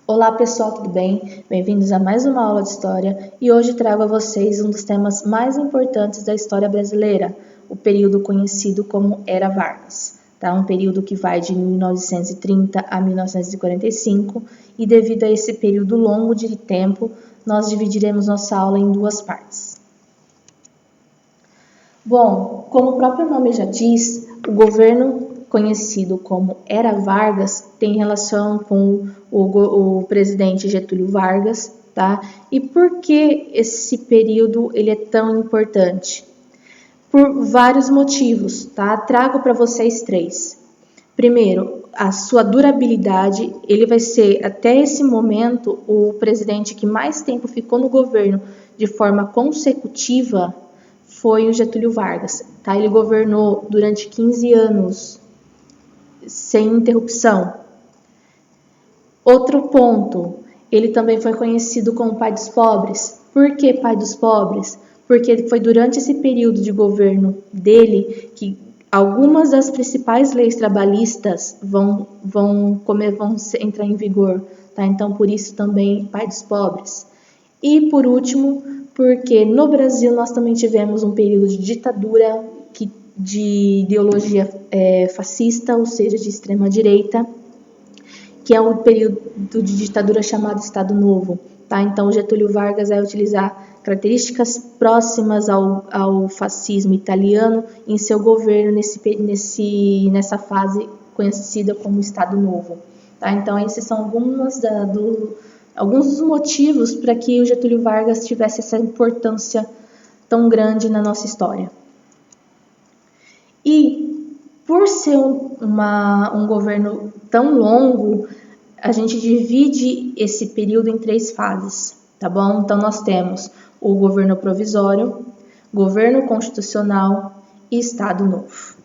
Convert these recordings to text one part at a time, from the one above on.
Olá pessoal, tudo bem? Bem-vindos a mais uma aula de História e hoje trago a vocês um dos temas mais importantes da história brasileira, o período conhecido como Era Vargas. Um período que vai de 1930 a 1945 e devido a esse período longo de tempo, nós dividiremos nossa aula em duas partes. Bom, como o próprio nome já diz, o governo conhecido como Era Vargas tem relação com o presidente Getúlio Vargas, tá? E por que esse período ele é tão importante? Por vários motivos, tá? Trago para vocês três. Primeiro, a sua durabilidade, ele vai ser até esse momento o presidente que mais tempo ficou no governo de forma consecutiva foi o Getúlio Vargas, tá? Ele governou durante 15 anos sem interrupção. Outro ponto, ele também foi conhecido como pai dos pobres. Por que pai dos pobres? Porque foi durante esse período de governo dele que algumas das principais leis trabalhistas vão entrar em vigor, tá? Então, por isso também pai dos pobres. E, por último, porque no Brasil nós também tivemos um período de ditadura de ideologia fascista, ou seja, de extrema-direita, que é um período de ditadura chamado Estado Novo. Tá? Então, Getúlio Vargas vai utilizar características próximas ao fascismo italiano em seu governo nessa fase conhecida como Estado Novo. Tá? Então, esses são alguns dos motivos para que o Getúlio Vargas tivesse essa importância tão grande na nossa história. E por ser um governo tão longo, a gente divide esse período em três fases, tá bom? Então nós temos o governo provisório, governo constitucional e Estado Novo.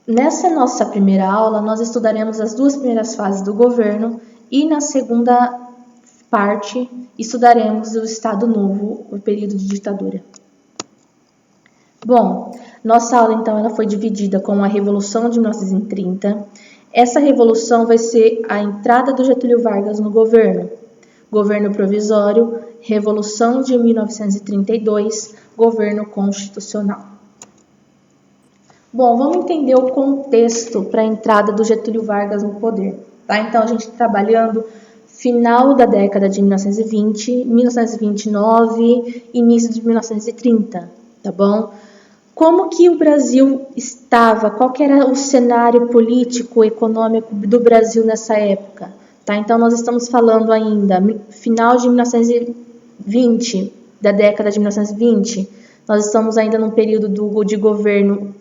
Nessa nossa primeira aula, nós estudaremos as duas primeiras fases do governo e na segunda parte estudaremos o Estado Novo, o período de ditadura. Bom, nossa aula então ela foi dividida com a Revolução de 1930. Essa revolução vai ser a entrada do Getúlio Vargas no governo. Governo provisório, Revolução de 1932, governo constitucional. Bom, vamos entender o contexto para a entrada do Getúlio Vargas no poder. Tá? Então, a gente está trabalhando final da década de 1920, 1929, início de 1930, tá bom? Como que o Brasil estava? Qual que era o cenário político, econômico do Brasil nessa época? Tá? Então, nós estamos falando ainda final de 1920, da década de 1920. Nós estamos ainda num período de governo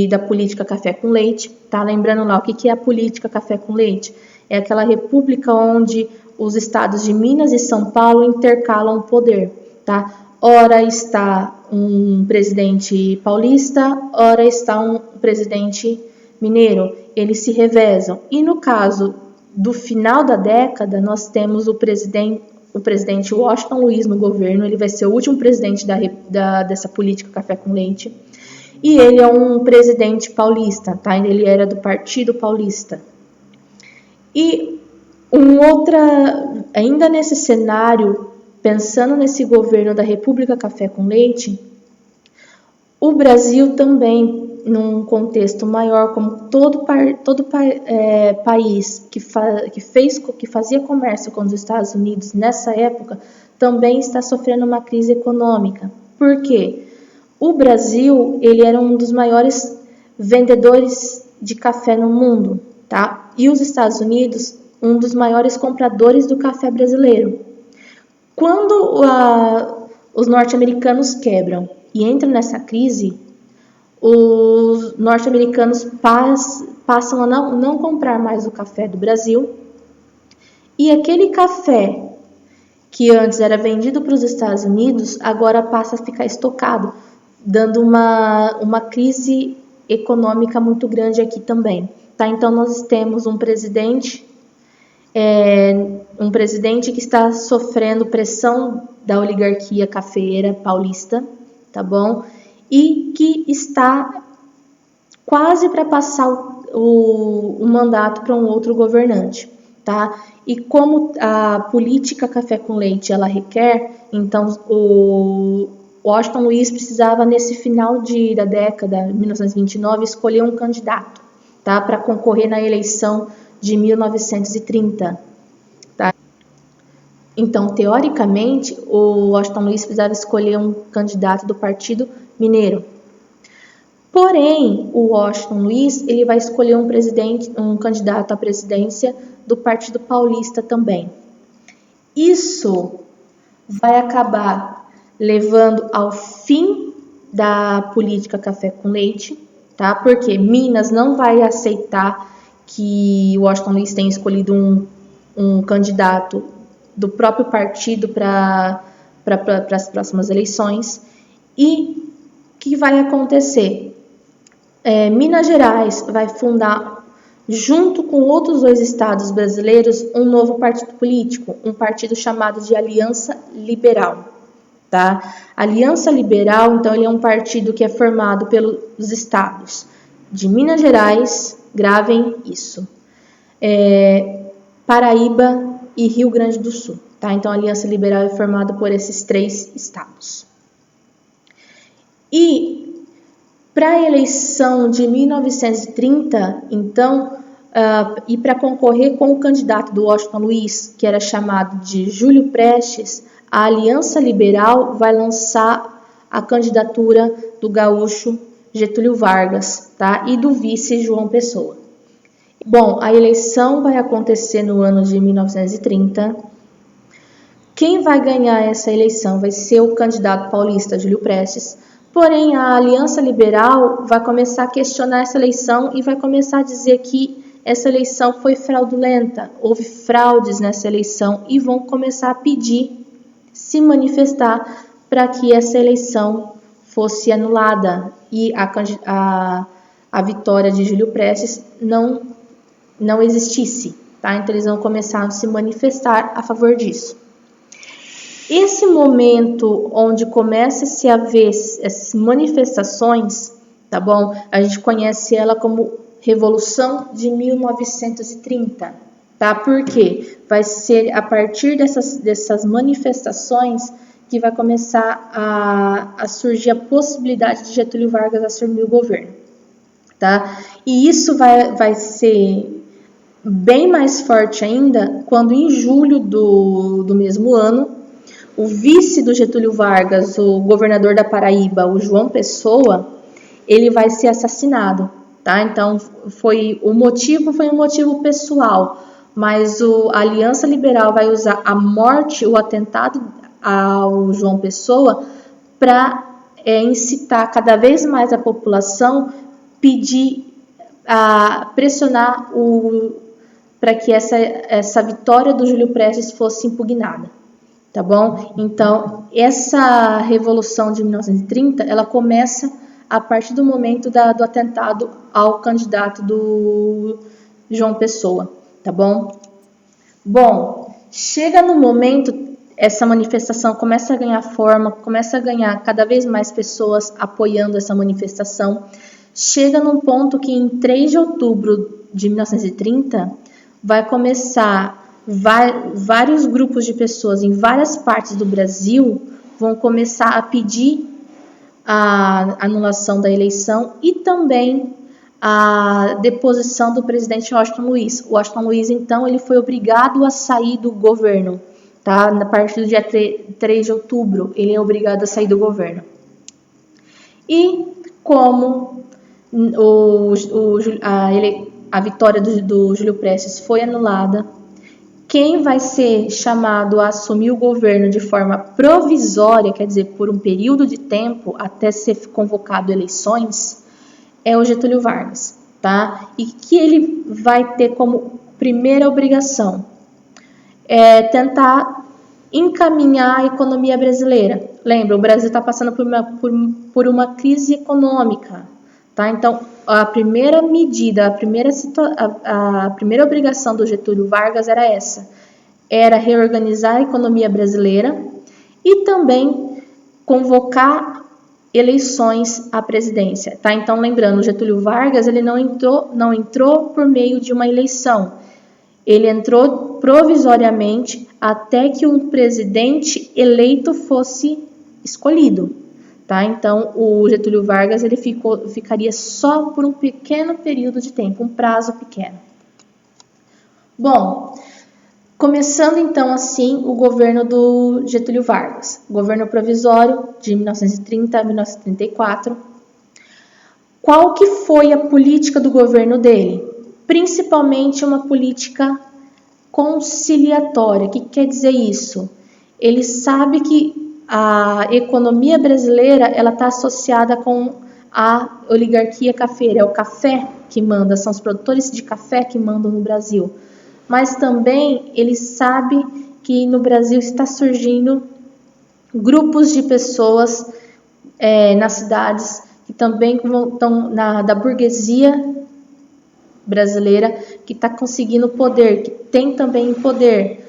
da política café com leite. Tá? Lembrando lá, o que é a política café com leite? É aquela república onde os estados de Minas e São Paulo intercalam o poder. Tá? Ora está um presidente paulista, ora está um presidente mineiro. Eles se revezam. E no caso do final da década, nós temos o presidente Washington Luiz no governo. Ele vai ser o último presidente dessa política café com leite. E ele é um presidente paulista, tá? Ele era do Partido Paulista. E ainda nesse cenário, pensando nesse governo da República Café com Leite, o Brasil também, num contexto maior, como todo país que fazia comércio com os Estados Unidos nessa época, também está sofrendo uma crise econômica. Por quê? O Brasil ele era um dos maiores vendedores de café no mundo, tá? E os Estados Unidos, um dos maiores compradores do café brasileiro. Quando os norte-americanos quebram e entram nessa crise, os norte-americanos passam a não comprar mais o café do Brasil e aquele café que antes era vendido para os Estados Unidos, agora passa a ficar estocado, dando uma crise econômica muito grande aqui também. Tá? Então, nós temos um presidente que está sofrendo pressão da oligarquia cafeeira paulista, tá bom? E que está quase para passar o mandato para um outro governante, tá? E como a política café com leite ela requer, então o Washington Luiz precisava, nesse final da década de 1929, escolher um candidato, tá? Para concorrer na eleição de 1930. Tá? Então, teoricamente, o Washington Luiz precisava escolher um candidato do Partido Mineiro. Porém, o Washington Luiz ele vai escolher um candidato à presidência do Partido Paulista também. Isso vai acabar levando ao fim da política café com leite, tá? Porque Minas não vai aceitar que o Washington Luiz tenha escolhido um candidato do próprio partido para as próximas eleições. E o que vai acontecer? Minas Gerais vai fundar, junto com outros 2 estados brasileiros, um novo partido político, um partido chamado de Aliança Liberal. Tá? Aliança Liberal, então, ele é um partido que é formado pelos estados de Minas Gerais, gravem isso, Paraíba e Rio Grande do Sul. Tá? Então, a Aliança Liberal é formada por esses 3 estados. E para a eleição de 1930, então, e para concorrer com o candidato do Washington Luiz, que era chamado de Júlio Prestes, a Aliança Liberal vai lançar a candidatura do gaúcho Getúlio Vargas, tá? E do vice João Pessoa. Bom, a eleição vai acontecer no ano de 1930. Quem vai ganhar essa eleição vai ser o candidato paulista Júlio Prestes. Porém, a Aliança Liberal vai começar a questionar essa eleição e vai começar a dizer que essa eleição foi fraudulenta, houve fraudes nessa eleição e vão começar a pedir, se manifestar para que essa eleição fosse anulada e a vitória de Júlio Prestes não existisse. Tá? Então, eles vão começar a se manifestar a favor disso. Esse momento onde começa-se a ver essas manifestações, tá bom? A gente conhece ela como Revolução de 1930, tá? Por quê? Vai ser a partir dessas manifestações que vai começar a surgir a possibilidade de Getúlio Vargas assumir o governo, tá? E isso vai ser bem mais forte ainda quando em julho do mesmo ano, o vice do Getúlio Vargas, o governador da Paraíba, o João Pessoa, ele vai ser assassinado, tá? Então, o motivo foi um motivo pessoal, mas a Aliança Liberal vai usar a morte, o atentado ao João Pessoa, para incitar cada vez mais a população, pressionar para que essa vitória do Júlio Prestes fosse impugnada. Tá bom? Então, essa Revolução de 1930, ela começa a partir do momento do atentado ao candidato do João Pessoa, tá bom? Bom, chega no momento, essa manifestação começa a ganhar forma, começa a ganhar cada vez mais pessoas apoiando essa manifestação. Chega num ponto que em 3 de outubro de 1930, vai começar vários grupos de pessoas em várias partes do Brasil vão começar a pedir a anulação da eleição e também a deposição do presidente Washington Luiz. O Washington Luiz, então, ele foi obrigado a sair do governo, tá? A partir do dia 3 de outubro, ele é obrigado a sair do governo. E como a vitória do Júlio Prestes foi anulada, quem vai ser chamado a assumir o governo de forma provisória, quer dizer, por um período de tempo, até ser convocado eleições, é o Getúlio Vargas, tá? E que ele vai ter como primeira obrigação tentar encaminhar a economia brasileira. Lembra, o Brasil está passando por uma crise econômica, tá? Então, a primeira medida, a primeira obrigação do Getúlio Vargas era essa, era reorganizar a economia brasileira e também convocar eleições à presidência, tá? Então, lembrando, o Getúlio Vargas ele não entrou por meio de uma eleição. Ele entrou provisoriamente até que um presidente eleito fosse escolhido, tá? Então, o Getúlio Vargas ele ficaria só por um pequeno período de tempo, um prazo pequeno. Bom, começando então assim o governo do Getúlio Vargas, governo provisório de 1930 a 1934. Qual que foi a política do governo dele? Principalmente uma política conciliatória. O que quer dizer isso? Ele sabe que a economia brasileira ela está associada com a oligarquia cafeira, é o café que manda, são os produtores de café que mandam no Brasil. Mas também ele sabe que no Brasil está surgindo grupos de pessoas nas cidades que também estão da burguesia brasileira, que está conseguindo poder, que tem também poder.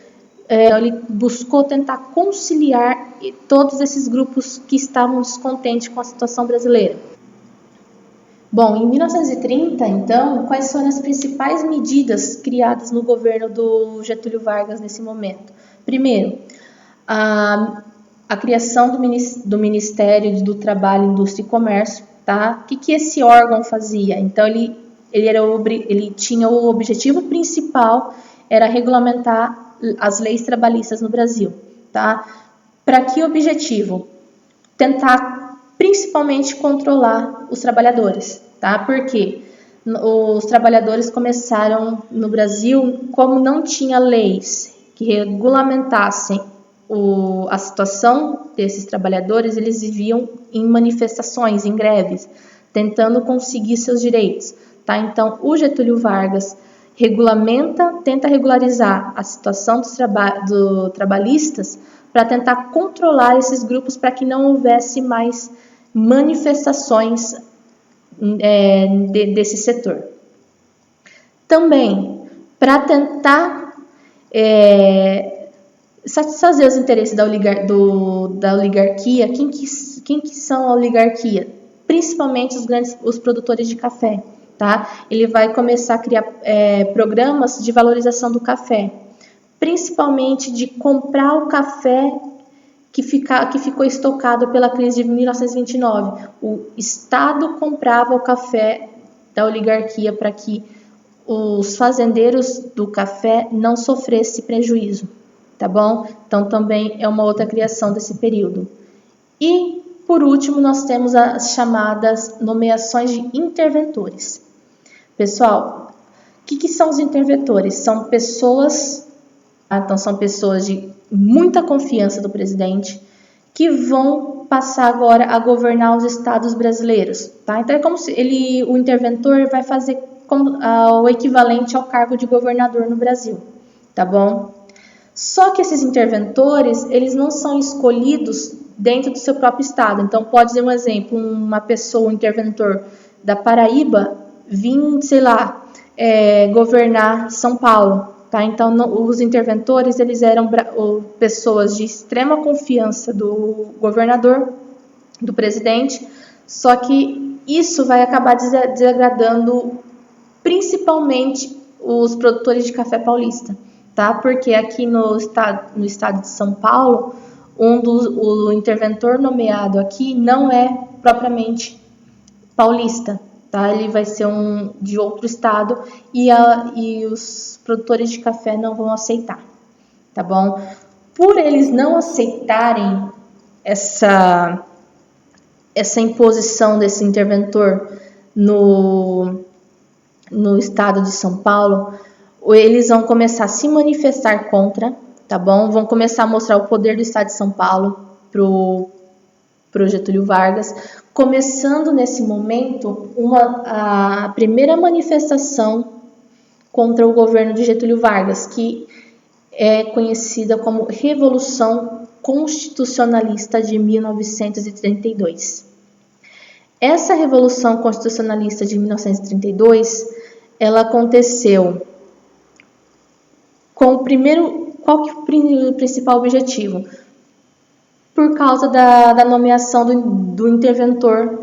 Ele buscou tentar conciliar todos esses grupos que estavam descontentes com a situação brasileira. Bom, em 1930, então, quais foram as principais medidas criadas no governo do Getúlio Vargas nesse momento? Primeiro, a criação do Ministério do Trabalho, Indústria e Comércio, tá? O que esse órgão fazia? Então, ele tinha o objetivo principal, era regulamentar as leis trabalhistas no Brasil, tá? Para que objetivo? Tentar, principalmente, controlar os trabalhadores, tá? Porque os trabalhadores começaram no Brasil, como não tinha leis que regulamentassem a situação desses trabalhadores, eles viviam em manifestações, em greves, tentando conseguir seus direitos. Tá? Então, o Getúlio Vargas tenta regularizar a situação dos trabalhistas para tentar controlar esses grupos para que não houvesse mais manifestações desse setor. Também, para tentar satisfazer os interesses da oligarquia, quem que são a oligarquia? Principalmente os produtores de café. Tá? Ele vai começar a criar programas de valorização do café, principalmente de comprar o café que ficou estocado pela crise de 1929. O Estado comprava o café da oligarquia para que os fazendeiros do café não sofressem prejuízo, tá bom? Então também é uma outra criação desse período. E por último nós temos as chamadas nomeações de interventores. Pessoal, o que são os interventores? São pessoas de muita confiança do presidente que vão passar agora a governar os estados brasileiros. Tá? Então é como se o interventor vai fazer o equivalente ao cargo de governador no Brasil, tá bom? Só que esses interventores, eles não são escolhidos dentro do seu próprio estado. Então pode ser um exemplo, um interventor da Paraíba vir, governar São Paulo, tá? Então os interventores eles eram pessoas de extrema confiança do governador, do presidente, só que isso vai acabar desagradando principalmente os produtores de café paulista, tá? Porque aqui no estado de São Paulo, o interventor nomeado aqui não é propriamente paulista. Tá? Ele vai ser de outro estado e os produtores de café não vão aceitar, tá bom? Por eles não aceitarem essa imposição desse interventor no estado de São Paulo, eles vão começar a se manifestar contra, tá bom? Vão começar a mostrar o poder do estado de São Paulo pro Getúlio Vargas, começando nesse momento a primeira manifestação contra o governo de Getúlio Vargas, que é conhecida como Revolução Constitucionalista de 1932. Essa Revolução Constitucionalista de 1932, ela aconteceu com qual que é o principal objetivo? Por causa da nomeação do interventor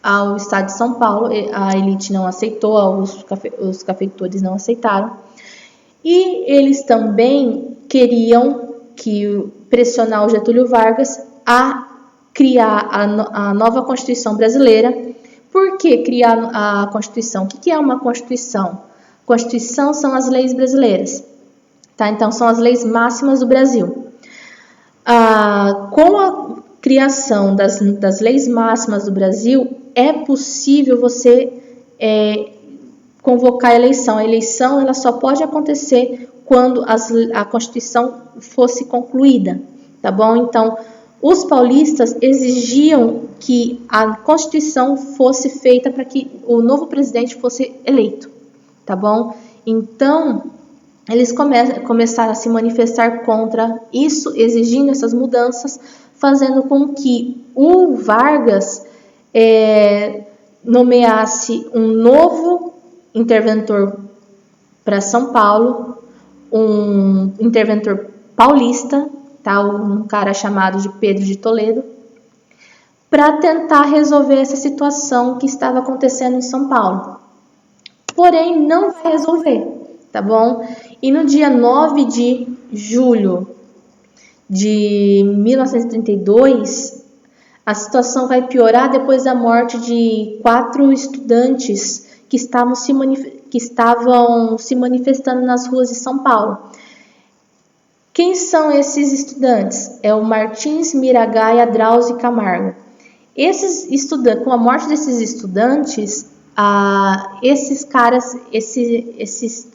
ao estado de São Paulo, a elite não aceitou, os cafeicultores não aceitaram. E eles também queriam pressionar o Getúlio Vargas a criar a nova Constituição brasileira. Por que criar a Constituição? O que é uma Constituição? Constituição são as leis brasileiras, tá? Então, são as leis máximas do Brasil. Com a criação das leis máximas do Brasil, é possível você convocar a eleição. A eleição ela só pode acontecer quando a Constituição fosse concluída, tá bom? Então, os paulistas exigiam que a Constituição fosse feita para que o novo presidente fosse eleito, tá bom? Então, eles começaram a se manifestar contra isso, exigindo essas mudanças, fazendo com que o Vargas nomeasse um novo interventor para São Paulo, um interventor paulista, tá? Um cara chamado de Pedro de Toledo, para tentar resolver essa situação que estava acontecendo em São Paulo. Porém, não vai resolver, tá bom? E no dia 9 de julho de 1932, a situação vai piorar depois da morte de 4 estudantes que estavam se manifestando nas ruas de São Paulo. Quem são esses estudantes? É o Martins, Miragaia, Drauzio e Camargo. Esses estudantes, com a morte desses estudantes, esses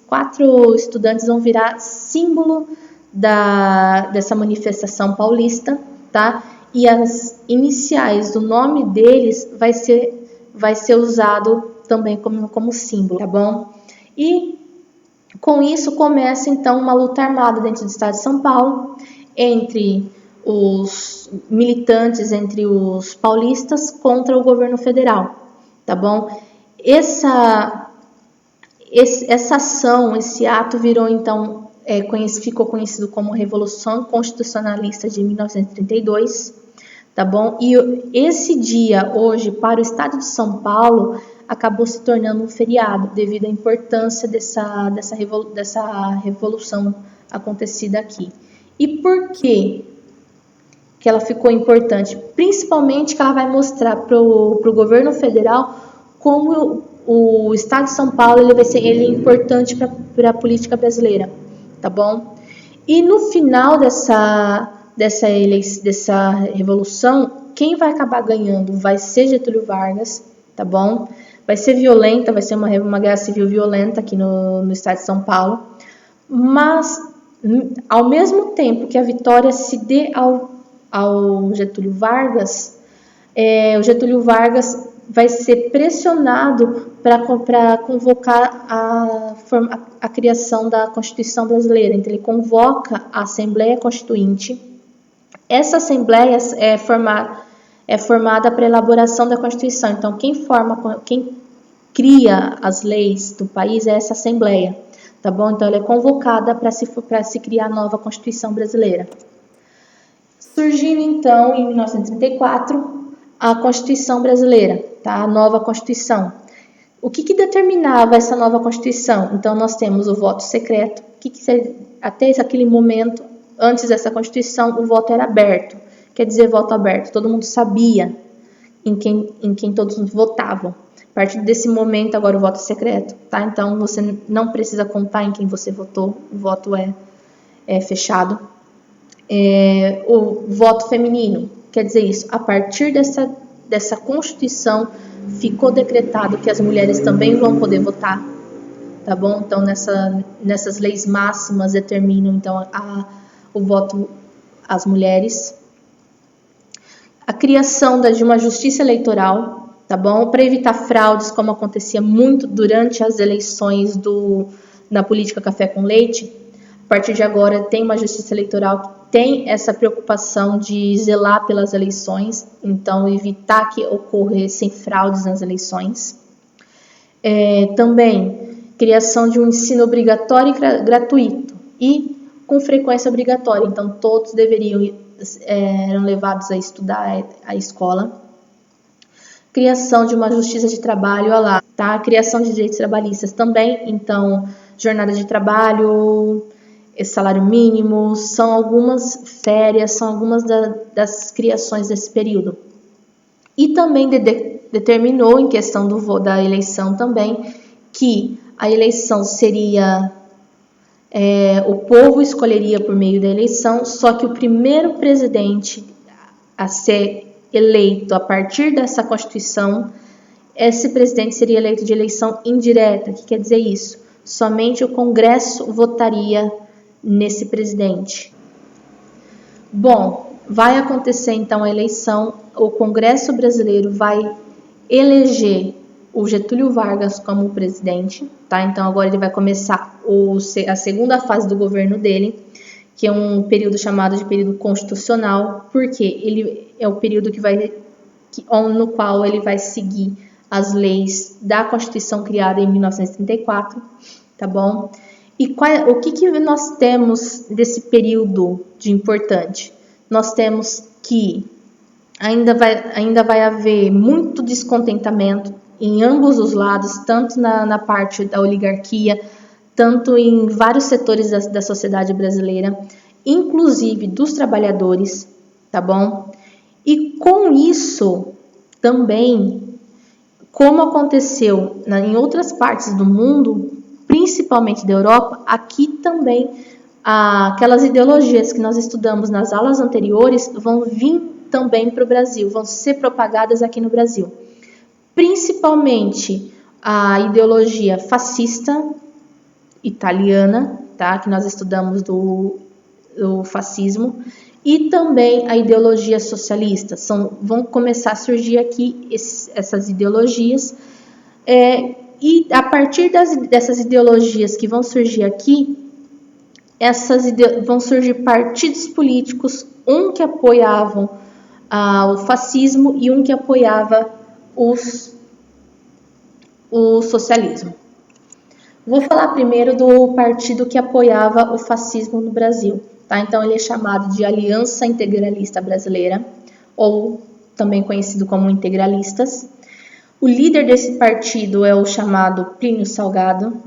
4 estudantes vão virar símbolo dessa manifestação paulista, tá? E as iniciais do nome deles vai ser usado também como símbolo, tá bom? E com isso começa então uma luta armada dentro do estado de São Paulo entre os militantes, entre os paulistas contra o governo federal, tá bom? Essa ação, esse ato virou então, ficou conhecido como Revolução Constitucionalista de 1932, tá bom? E esse dia, hoje, para o estado de São Paulo, acabou se tornando um feriado, devido à importância dessa revolução acontecida aqui. E por que ela ficou importante? Principalmente que ela vai mostrar para o governo federal como o estado de São Paulo ele é importante para a política brasileira, tá bom? E no final dessa revolução, quem vai acabar ganhando vai ser Getúlio Vargas, tá bom? Vai ser violenta, vai ser uma guerra civil violenta aqui no estado de São Paulo, mas ao mesmo tempo que a vitória se dê ao Getúlio Vargas, o Getúlio Vargas vai ser pressionado para convocar a criação da Constituição brasileira. Então, ele convoca a Assembleia Constituinte. Essa Assembleia é formada para a elaboração da Constituição. Então, quem cria as leis do país é essa Assembleia, tá bom? Então, ela é convocada para se criar a nova Constituição brasileira. Surgindo, então, em 1934, a Constituição brasileira, tá? A nova Constituição. O que determinava essa nova Constituição? Então, nós temos o voto secreto, até aquele momento, antes dessa Constituição, o voto era aberto. Quer dizer, voto aberto. Todo mundo sabia em quem todos votavam. A partir desse momento, agora o voto é secreto, tá? Então, você não precisa contar em quem você votou. O voto é fechado. O voto feminino, quer dizer isso. A partir dessa Constituição, ficou decretado que as mulheres também vão poder votar, tá bom? Então, nessas leis máximas determinam, então, o voto às mulheres. A criação de uma justiça eleitoral, tá bom? Para evitar fraudes, como acontecia muito durante as eleições na política café com leite. A partir de agora, tem uma justiça eleitoral que tem essa preocupação de zelar pelas eleições, então evitar que ocorressem fraudes nas eleições. Também, criação de um ensino obrigatório e gratuito e com frequência obrigatória, então todos eram levados a estudar a escola. Criação de uma justiça de trabalho, tá? Criação de direitos trabalhistas também, então, jornada de trabalho, salário mínimo, são algumas férias, são algumas das criações desse período. E também determinou, em questão da eleição também, que a eleição seria, o povo escolheria por meio da eleição, só que o primeiro presidente a ser eleito a partir dessa Constituição, esse presidente seria eleito de eleição indireta. O que quer dizer isso? Somente o Congresso votaria nesse presidente. Bom, vai acontecer então a eleição, o Congresso brasileiro vai eleger o Getúlio Vargas como presidente, tá? Então agora ele vai começar a segunda fase do governo dele, que é um período chamado de período constitucional, porque ele é o período no qual ele vai seguir as leis da Constituição criada em 1934, tá bom? E o que nós temos desse período de importante? Nós temos que ainda vai haver muito descontentamento em ambos os lados, tanto na parte da oligarquia, tanto em vários setores da sociedade brasileira, inclusive dos trabalhadores, tá bom? E com isso também, como aconteceu em outras partes do mundo, principalmente da Europa, aqui também aquelas ideologias que nós estudamos nas aulas anteriores vão vir também para o Brasil, vão ser propagadas aqui no Brasil. Principalmente a ideologia fascista italiana, tá? Que nós estudamos do fascismo, e também a ideologia socialista. Vão começar a surgir aqui essas ideologias, e a partir dessas ideologias que vão surgir aqui, vão surgir partidos políticos, um que apoiavam o fascismo e um que apoiava o socialismo. Vou falar primeiro do partido que apoiava o fascismo no Brasil, tá? Então ele é chamado de Aliança Integralista Brasileira, ou também conhecido como integralistas. O líder desse partido é o chamado Plínio Salgado.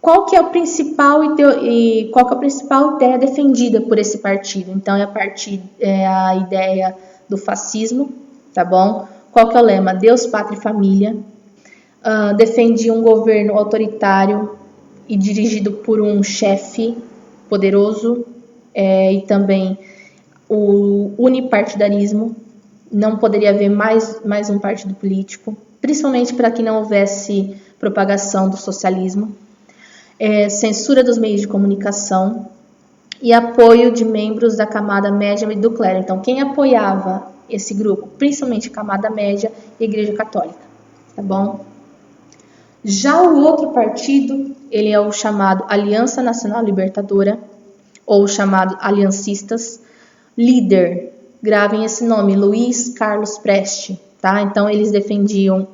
Qual que é a principal ideia defendida por esse partido? Então é a ideia do fascismo, tá bom? Qual que é o lema? Deus, Pátria e Família. Defendia um governo autoritário e dirigido por um chefe poderoso, e também o unipartidarismo. Não poderia haver mais um partido político, principalmente para que não houvesse propagação do socialismo. Censura dos meios de comunicação e apoio de membros da camada média e do clero. Então, quem apoiava esse grupo? Principalmente a camada média e a Igreja Católica, tá bom? Já o outro partido, ele é o chamado Aliança Nacional Libertadora, ou chamado Aliancistas. Líder, gravem esse nome, Luiz Carlos Prestes, tá? Então, eles defendiam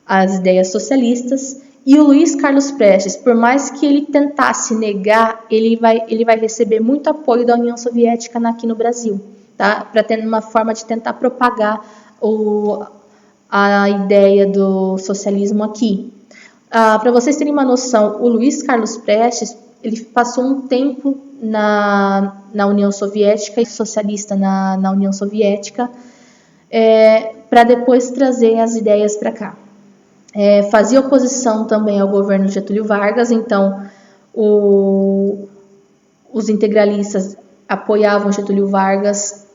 as ideias socialistas. E o Luiz Carlos Prestes, por mais que ele tentasse negar, ele vai receber muito apoio da União Soviética aqui no Brasil, tá? Para ter uma forma de tentar propagar a ideia do socialismo aqui. Para vocês terem uma noção, o Luiz Carlos Prestes, ele passou um tempo na União Soviética e socialista na União Soviética, para depois trazer as ideias para cá. Fazia oposição também ao governo Getúlio Vargas, então os integralistas apoiavam Getúlio Vargas,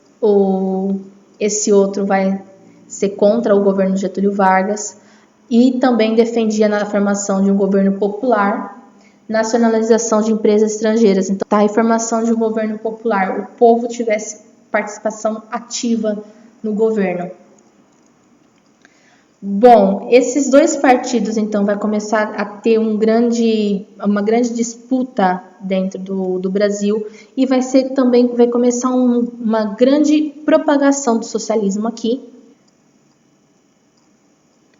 esse outro vai ser contra o governo Getúlio Vargas, e também defendia a formação de um governo popular, nacionalização de empresas estrangeiras. Então, a formação de um governo popular, o povo tivesse participação ativa no governo. Bom, esses dois partidos, então, vai começar a ter uma grande disputa dentro do Brasil, e vai começar uma grande propagação do socialismo aqui.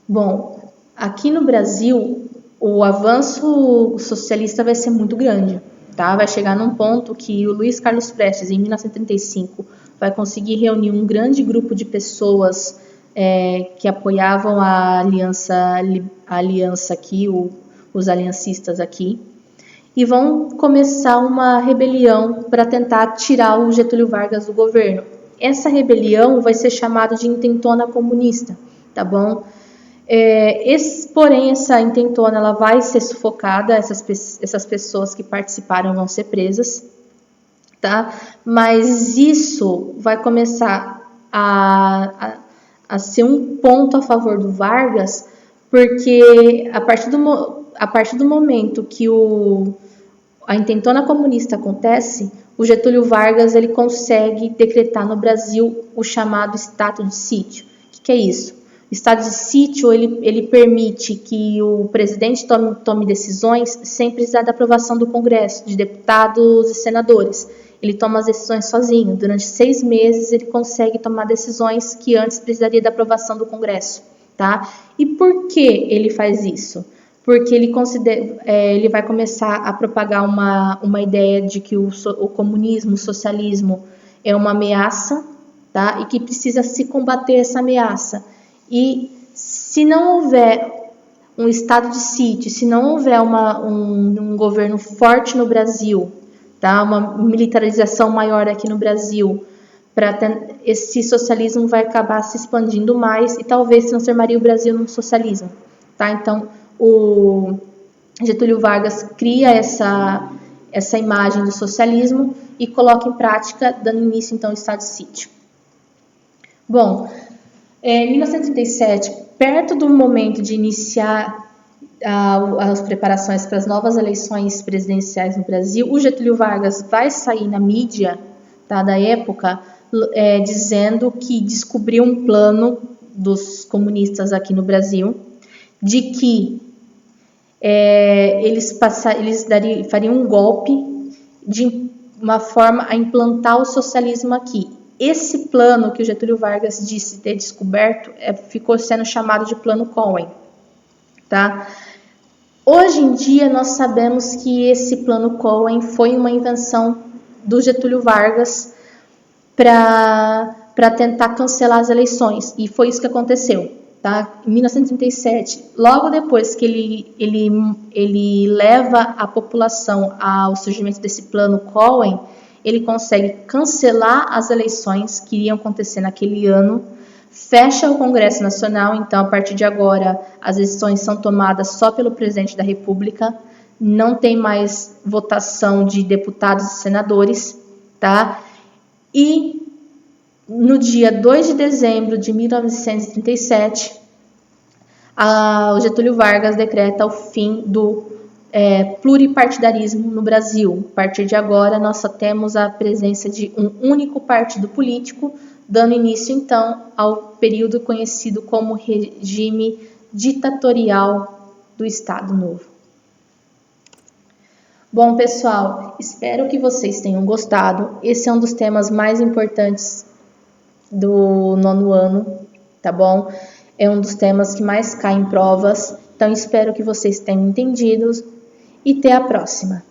Bom, aqui no Brasil, o avanço socialista vai ser muito grande, tá? Vai chegar num ponto que o Luiz Carlos Prestes, em 1935, vai conseguir reunir um grande grupo de pessoas que apoiavam a aliança aqui, os aliancistas aqui, e vão começar uma rebelião para tentar tirar o Getúlio Vargas do governo. Essa rebelião vai ser chamada de intentona comunista, tá bom? Porém, essa intentona ela vai ser sufocada, essas pessoas que participaram vão ser presas, tá? Mas isso vai começar a ser um ponto a favor do Vargas, porque a partir do momento que a intentona comunista acontece, o Getúlio Vargas ele consegue decretar no Brasil o chamado estado de sítio. O que é isso? O estado de sítio ele permite que o presidente tome decisões sem precisar da aprovação do Congresso, de deputados e senadores. Ele toma as decisões sozinho. Durante 6 meses ele consegue tomar decisões que antes precisaria da aprovação do Congresso. Tá? E por que ele faz isso? Porque ele vai começar a propagar uma ideia de que o comunismo, o socialismo é uma ameaça, tá? E que precisa se combater essa ameaça. E se não houver um estado de sítio, se não houver um governo forte no Brasil, tá? Uma militarização maior aqui no Brasil, esse socialismo vai acabar se expandindo mais e talvez transformaria o Brasil num socialismo. Tá? Então, o Getúlio Vargas cria essa imagem do socialismo e coloca em prática, dando início então ao estado de sítio. Bom, em 1937, perto do momento de iniciar as preparações para as novas eleições presidenciais no Brasil, o Getúlio Vargas vai sair na mídia, tá, da época, dizendo que descobriu um plano dos comunistas aqui no Brasil, de que eles fariam um golpe de uma forma a implantar o socialismo aqui. Esse plano que o Getúlio Vargas disse ter descoberto ficou sendo chamado de Plano Cohen. Tá? Hoje em dia nós sabemos que esse Plano Cohen foi uma invenção do Getúlio Vargas para tentar cancelar as eleições, e foi isso que aconteceu. Tá? Em 1937, logo depois que ele leva a população ao surgimento desse Plano Cohen, ele consegue cancelar as eleições que iriam acontecer naquele ano, fecha o Congresso Nacional, então a partir de agora as decisões são tomadas só pelo presidente da República, não tem mais votação de deputados e senadores, tá? E no dia 2 de dezembro de 1937, o Getúlio Vargas decreta o fim do pluripartidarismo no Brasil. A partir de agora, nós só temos a presença de um único partido político, dando início, então, ao período conhecido como regime ditatorial do Estado Novo. Bom, pessoal, espero que vocês tenham gostado. Esse é um dos temas mais importantes do 9º ano, tá bom? É um dos temas que mais cai em provas, então espero que vocês tenham entendido e até a próxima.